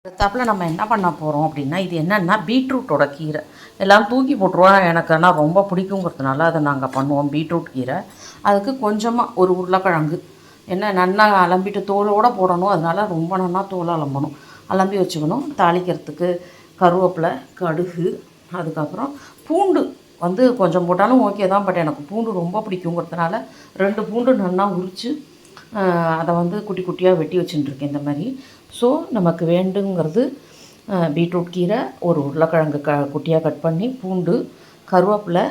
அடுத்தாப்புல நம்ம என்ன பண்ண போகிறோம் அப்படின்னா, இது என்னென்னா பீட்ரூட்டோட கீரை. எல்லாம் தூக்கி போட்டுருவோம், எனக்கு ஆனால் ரொம்ப பிடிக்குங்கிறதுனால அதை நாங்கள் பண்ணுவோம். பீட்ரூட் கீரை, அதுக்கு கொஞ்சமாக ஒரு உருளைக்கிழங்கு என்ன நல்லா அலம்பிட்டு தோலோடு போடணும். அதனால் ரொம்ப நல்லா தோலை அலம்பணும், அலம்பி வச்சுக்கணும். தாளிக்கிறதுக்கு கருவேப்பிலை, கடுகு, அதுக்கப்புறம் பூண்டு கொஞ்சம் போட்டாலும் ஓகே தான். பட் எனக்கு பூண்டு ரொம்ப பிடிக்குங்கிறதுனால 2 பூண்டு நல்லா உரித்து அதை குட்டி குட்டியாக வெட்டி வச்சுட்டுருக்கேன் இந்த மாதிரி. ஸோ நமக்கு வேண்டுங்கிறது பீட்ரூட் கீரை, ஒரு உருளைக்கிழங்கு குட்டியாக கட் பண்ணி, பூண்டு, கருவேப்பிலை,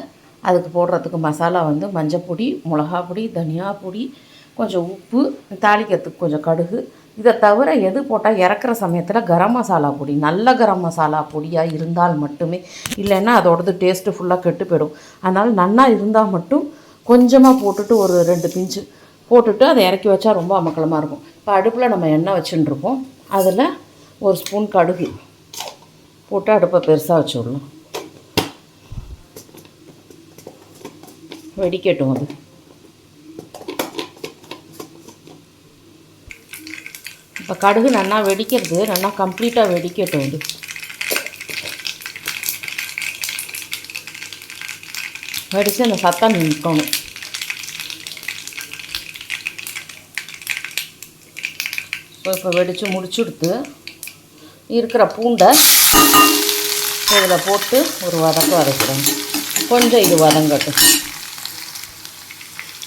அதுக்கு போடுறதுக்கு மசாலா மஞ்சப்பொடி, மிளகாப்பொடி, தனியா பொடி, கொஞ்சம் உப்பு, தாளிக்கிறதுக்கு கொஞ்சம் கடுகு. இதை தவிர எது போட்டால் இறக்குற சமயத்தில் கரம் மசாலா பொடி, நல்ல கரம் மசாலா பொடியாக இருந்தால் மட்டுமே, இல்லைன்னா அதோடது டேஸ்ட்டு ஃபுல்லாக கெட்டு போயிடும். அதனால் நல்லா இருந்தால் மட்டும் கொஞ்சமாக போட்டுட்டு ஒரு 2 பிஞ்சு போட்டுட்டு அதை இறக்கி வச்சா ரொம்ப அமக்கலமாக இருக்கும். இப்போ அடுப்பில் நம்ம எண்ணெய் வச்சுட்டுருக்கோம். அதில் 1 ஸ்பூன் கடுகு போட்டு அடுப்பை பெருசாக வச்சுடணும். வெடிக்கட்டும். அது இப்போ கடுகு நல்லா வெடிக்கிறது, நல்லா கம்ப்ளீட்டாக வெடிக்கட்டும். அது வெடித்து அந்த சத்தம் நிற்கணும். இப்போ வெடித்து முடிச்சுடுத்து இருக்கிற பூண்டை இதில் போட்டு ஒரு வதக்கிடணும். கொஞ்சம் இது வதங்கட்டும்.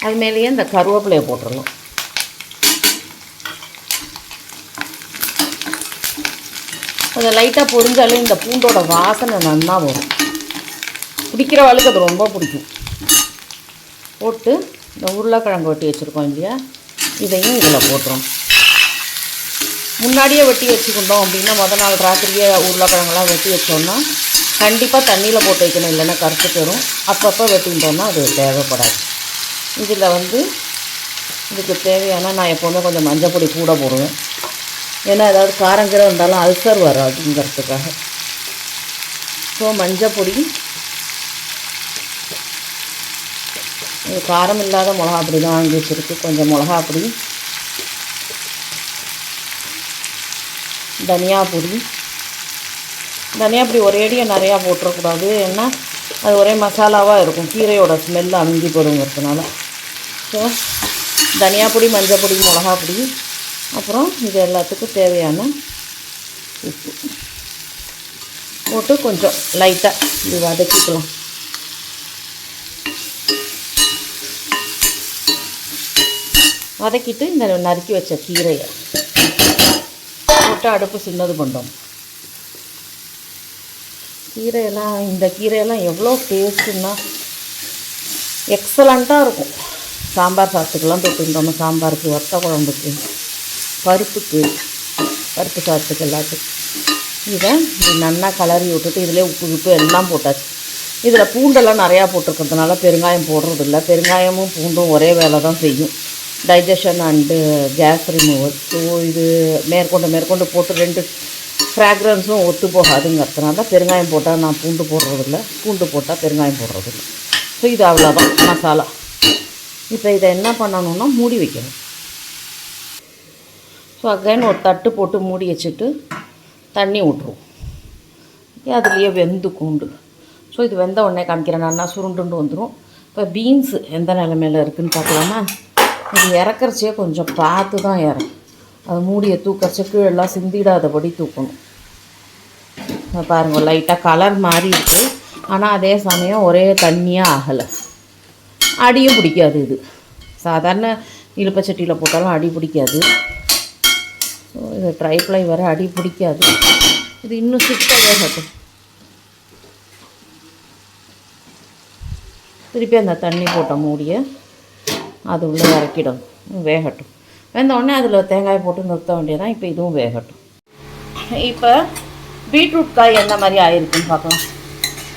அது மேலேயே இந்த கருவேப்பிலையை போட்டுடணும். கொஞ்சம் லைட்டாக பொரிஞ்சாலே இந்த பூண்டோட வாசனை நல்லா வரும். பிடிக்கிறவளுக்கு அது ரொம்ப பிடிக்கும். போட்டு இந்த உருளைக்கிழங்கு வெட்டி வச்சுருக்கோம் இல்லையா, இதையும் இதில் போட்டுரும். முன்னாடியே வெட்டி வச்சுக்கிட்டோம் அப்படின்னா, நாள் ராத்திரியே உருளைக்கிழங்கெல்லாம் வெட்டி வச்சோன்னா கண்டிப்பாக தண்ணியில் போட்டு வைக்கணும், இல்லைன்னா கருத்து போயிடும். அப்பப்போ வெட்டிட்டோன்னா அது தேவைப்படாது. இதில் இதுக்கு தேவையான நான் எப்போவுமே கொஞ்சம் மஞ்சள் பொடி கூட போடுவேன். ஏன்னா ஏதாவது காரங்கிற இருந்தாலும் அல்சர் வராதுங்கிறதுக்காக. ஸோ மஞ்சள் பொடி, காரம் இல்லாத மிளகா பொடி தான் வாங்கி வச்சுருக்கு. கொஞ்சம் மிளகா பொடி, தனியா பொடி ஒரேடியாக நிறையா போட்டுறக்கூடாது. ஏன்னா அது ஒரே மசாலாவாக இருக்கும், கீரையோட ஸ்மெல் அமுங்கி போடுங்கிறதுனால. ஸோ தனியா பொடி, மஞ்சள் பொடி, மிளகா பொடி, அப்புறம் இது எல்லாத்துக்கும் தேவையான உப்பு போட்டு கொஞ்சம் லைட்டாக இது வதக்கிக்கலாம். வதக்கிட்டு இந்த நறுக்கி வச்ச கீரையை போட்டு அடுப்பு சின்னது பண்ணோம். இந்த கீரையெல்லாம் எவ்வளோ டேஸ்ட்டுன்னா எக்ஸலண்ட்டாக இருக்கும். சாம்பார் சாதத்துக்கெல்லாம் போட்டுருந்தோம். சாம்பாருக்கு, வத்த குழம்புக்கு, பருப்பு சாதத்துக்கு எல்லாத்துக்கும் இதை நல்லா கலரி விட்டுட்டு இதிலே உப்பு எல்லாம் போட்டாச்சு. இதில் பூண்டெல்லாம் நிறையா போட்டிருக்கிறதுனால பெருங்காயம் போடுறதில்ல. பெருங்காயமும் பூண்டும் ஒரே வேலை தான் செய்யும், digestion and gas removal. So இது மேற்கொண்டு போட்டு 2 ஃப்ராக்ரன்ஸும் ஒத்து போகாதுங்கிறதுனால பெருங்காயம் போட்டால் நான் பூண்டு போடுறதில்ல, பூண்டு போட்டால் பெருங்காயம் போடுறதில்ல. ஸோ இது அவ்வளோதான் மசாலா. இப்போ இதை என்ன பண்ணணுன்னா மூடி வைக்கணும். ஸோ அகைன் ஒரு தட்டு போட்டு மூடி வச்சுட்டு தண்ணி விட்ருவோம். அதுலேயே வெந்துக்குண்டு. ஸோ இது வெந்த உடனே காமிக்கிறேன், நல்லா சுருண்டுண்டு வந்துடும். இப்போ பீன்ஸு எந்த நிலைமையில் இருக்குதுன்னு பார்க்கலாமா. இது இறக்கறச்சே கொஞ்சம் பார்த்து தான் இறக்கும். அது மூடியை தூக்கறச்ச கீழெல்லாம் சிந்திடாதபடி தூக்கணும். பாருங்கள், லைட்டாக கலர் மாறி இருக்குது, ஆனால் அதே சமயம் ஒரே தண்ணியாக ஆகலை. அடியும் பிடிக்காது. இது சாதாரண இழுப்பச்சட்டியில் போட்டாலும் அடி பிடிக்காது. ஸோ இது ட்ரைப்ளை வர அடி பிடிக்காது. இது இன்னும் சுத்தவே வேகட்டும். திருப்பி அந்த தண்ணி போட்ட மூடியை அது உள்ளே இறக்கிடும், வேகட்டும். வெந்தோடனே அதில் தேங்காய் போட்டு நிறுத்த வேண்டியதான். இப்போ இதுவும் வேகட்டும். இப்போ பீட்ரூட் காய் எந்த மாதிரி ஆயிருக்குன்னு பார்க்கலாம்.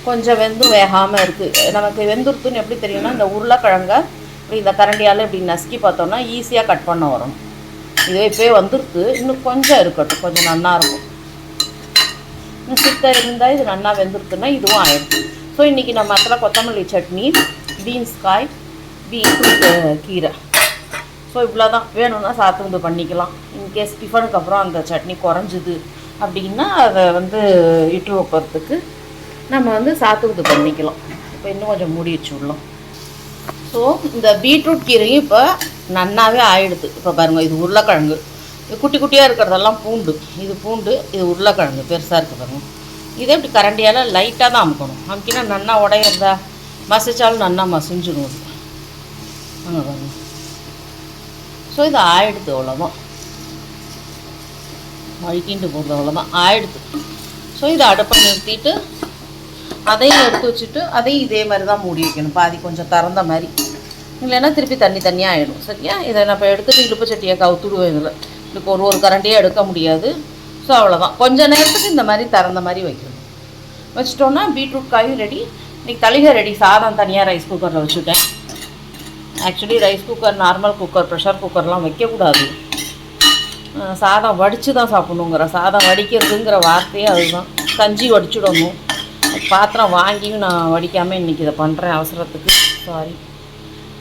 கொஞ்சம் வேகாமல் இருக்குது. நமக்கு வெந்துருத்துன்னு எப்படி தெரியும்னா, இந்த உருளைக்கிழங்க இப்படி இந்த கரண்டியால் இப்படி நசுக்கி பார்த்தோன்னா ஈஸியாக கட் பண்ண வரும். இதுவே இப்போயே வந்துருது, இன்னும் கொஞ்சம் இருக்கட்டும், கொஞ்சம் நல்லாயிருக்கும். இன்னும் சித்தம் இருந்தால் இது நல்லா வெந்துருத்துன்னா இதுவும் ஆயிடும். ஸோ இன்றைக்கி நம்ம அதில் கொத்தமல்லி சட்னி, பீன்ஸ் காய், பீட்ரூட் கீரை. ஸோ இவ்வளோ தான். வேணும்னா சாத்துந்து பண்ணிக்கலாம். இன்கேஸ் டிஃபனுக்கு அப்புறம் அந்த சட்னி குறைஞ்சிது அப்படின்னா அதை வந்து இட்லி வைப்பறதுக்கு நம்ம வந்து சாத்துக்குத்து பண்ணிக்கலாம். இப்போ இன்னும் கொஞ்சம் மூடி வச்சு விடலாம். ஸோ இந்த பீட்ரூட் கீரையும் இப்போ நன்னாவே ஆயிடுது. இப்போ பாருங்கள், இது உருளைக்கிழங்கு, இது குட்டி குட்டியாக இருக்கிறதெல்லாம் பூண்டு, இது பூண்டு, இது உருளைக்கிழங்கு பெருசாக இருக்குது பாருங்கள். இதே இப்படி கரண்டியால் லைட்டாக தான் அமுக்கணும். அமுக்கினா நன்னா உடையிறதா, மசிச்சாலும் நன்னா மசிஞ்சிடும் அது. அங்கே பாருங்கள். ஸோ இது ஆயிடுது, அவ்வளோதான். வழுக்கிண்டு போகிறது அவ்வளோதான், ஆயிடுது. ஸோ இதை அடுப்பை நிறுத்திட்டு அதையும் எடுத்து வச்சுட்டு அதையும் இதே மாதிரி தான் மூடி வைக்கணும். பாதி கொஞ்சம் திறந்த மாதிரி, இல்லைன்னா திருப்பி தண்ணியாக ஆகிடும். சரியா? இதை நான் இப்போ எடுத்துகிட்டு இழுப்பு சட்டியை கவுத்துடுவேன். இதில் இப்போ ஒரு கரண்டியாக எடுக்க முடியாது. ஸோ அவ்வளோதான். கொஞ்சம் நேரத்துக்கு இந்த மாதிரி திறந்த மாதிரி வைக்கணும். வச்சிட்டோன்னா பீட்ரூட் காயும் ரெடி. இன்றைக்கி தளிகை ரெடி. சாதம் தனியாக ரைஸ் குக்கரில் வச்சுட்டேன். Actually rice cooker, normal cooker, pressure குக்கர்லாம் வைக்கக்கூடாது. சாதம் வடித்து தான் சாப்பிட்ணுங்கிற, சாதம் வடிக்கிறதுங்கிற வார்த்தையே அதுதான். கஞ்சி வடிச்சுடணும். பாத்திரம் வாங்கியும் நான் வடிக்காமல் இன்றைக்கி இதை பண்ணுறேன் அவசரத்துக்கு, சாரி.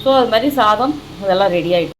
ஸோ அது மாதிரி சாதம் இதெல்லாம் ரெடி ஆகிட்டு